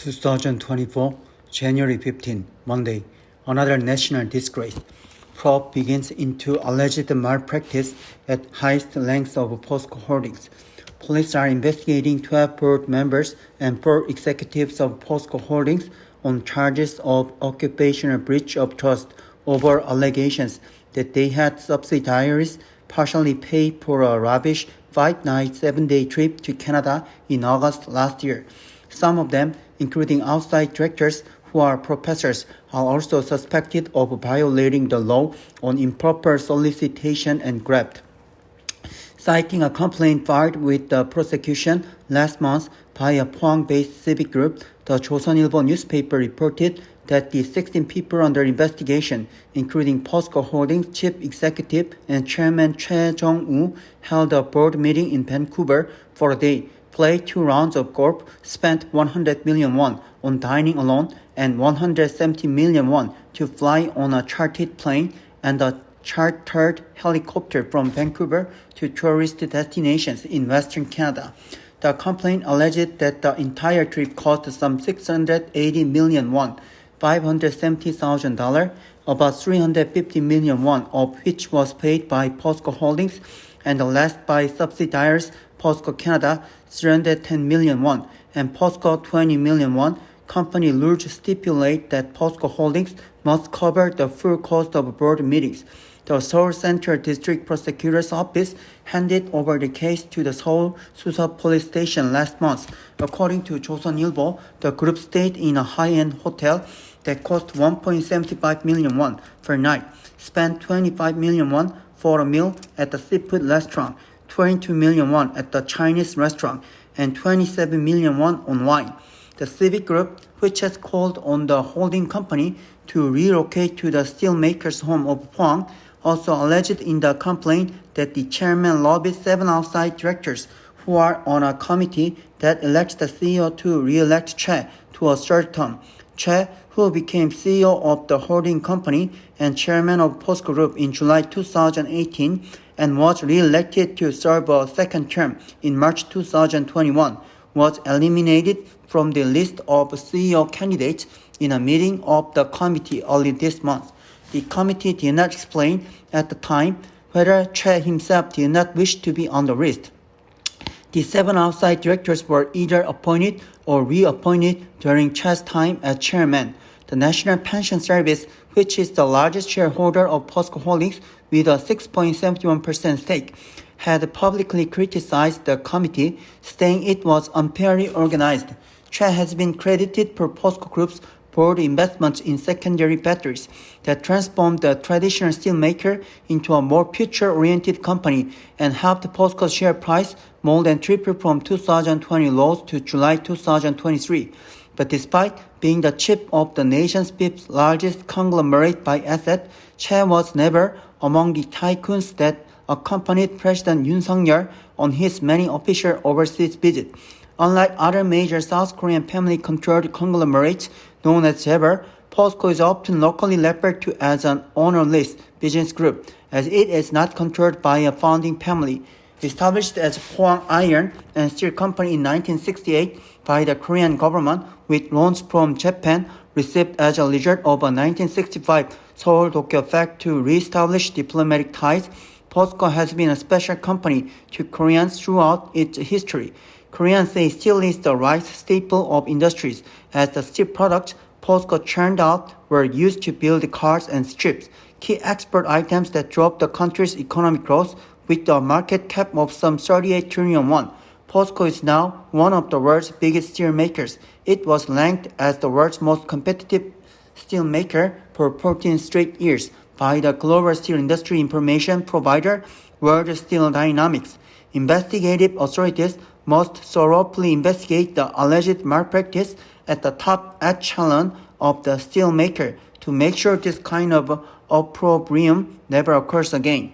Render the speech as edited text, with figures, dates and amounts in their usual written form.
2024, January 15, Monday, another national disgrace. Probe begins into alleged malpractice at highest ranks of POSCO Holdings. Police are investigating 12 board members and 4 executives of POSCO Holdings on charges of occupational breach of trust over allegations that they had subsidiaries partially paid for a lavish 5-night, 7-day trip to Canada in August last year. Some of them, including outside directors who are professors, are also suspected of violating the law on improper solicitation and graft. Citing a complaint filed with the prosecution last month by a Pohang-based civic group, the Joseonilbo newspaper reported that the 16 people under investigation, including POSCO Holdings chief executive and chairman Choi Jong-woo, held a board meeting in Vancouver for a day, played 2 rounds of golf, spent 100 million won on dining alone, and 170 million won to fly on a chartered plane and a chartered helicopter from Vancouver to tourist destinations in Western Canada. The complaint alleged that the entire trip cost some 680 million won, $570,000, about 350 million won of which was paid by POSCO Holdings and the rest by subsidiaries POSCO Canada 310 million won and POSCO 20 million won. Company rules stipulate that POSCO Holdings must cover the full cost of board meetings. The Seoul Central District Prosecutor's Office handed over the case to the Seoul Suseop Police Station last month. According to Joseonilbo, the group stayed in a high-end hotel that cost 1.75 million won per night, spent 25 million won for a meal at the seafood restaurant, 22 million won at the Chinese restaurant, and 27 million won on wine. The civic group, which has called on the holding company to relocate to the steelmaker's home of Pohang, also alleged in the complaint that the chairman lobbied 7 outside directors who are on a committee that elects the CEO to re-elect Choi to a third term. Choi, who became CEO of the holding company and chairman of POSCO Group in July 2018 and was re-elected to serve a second term in March 2021, was eliminated from the list of CEO candidates in a meeting of the committee early this month. The committee did not explain at the time whether Choi himself did not wish to be on the list. The 7 outside directors were either appointed or reappointed during Choi's time as chairman. The National Pension Service, which is the largest shareholder of POSCO Holdings with a 6.71% stake, had publicly criticized the committee, saying it was unfairly organized. Choi has been credited for POSCO Group's board investments in secondary batteries that transformed the traditional steelmaker into a more future-oriented company and helped POSCO's share price more than triple from 2020 lows to July 2023. But despite being the chief of the nation's 5th largest conglomerate by asset, Choi was never among the tycoons that accompanied President Yoon Suk-yeol on his many official overseas visits. Unlike other major South Korean family-controlled conglomerates known as JEVER, POSCO is often locally referred to as an ownerless business group, as it is not controlled by a founding family. Established as Pohang Iron and Steel Company in 1968 by the Korean government with loans from Japan received as a result of a 1965 Seoul-Tokyo Pact to re-establish diplomatic ties, POSCO has been a special company to Koreans throughout its history. Koreans say steel is the rice staple of industries, as the steel products POSCO churned out were used to build cars and ships, key export items that drove the country's economic growth with a market cap of some 38 trillion won. POSCO is now one of the world's biggest steel makers. It was ranked as the world's most competitive steel maker for 14 straight years by the global steel industry information provider World Steel Dynamics. Investigative authorities must thoroughly investigate the alleged malpractice at the top echelon of the steelmaker to make sure this kind of opprobrium never occurs again.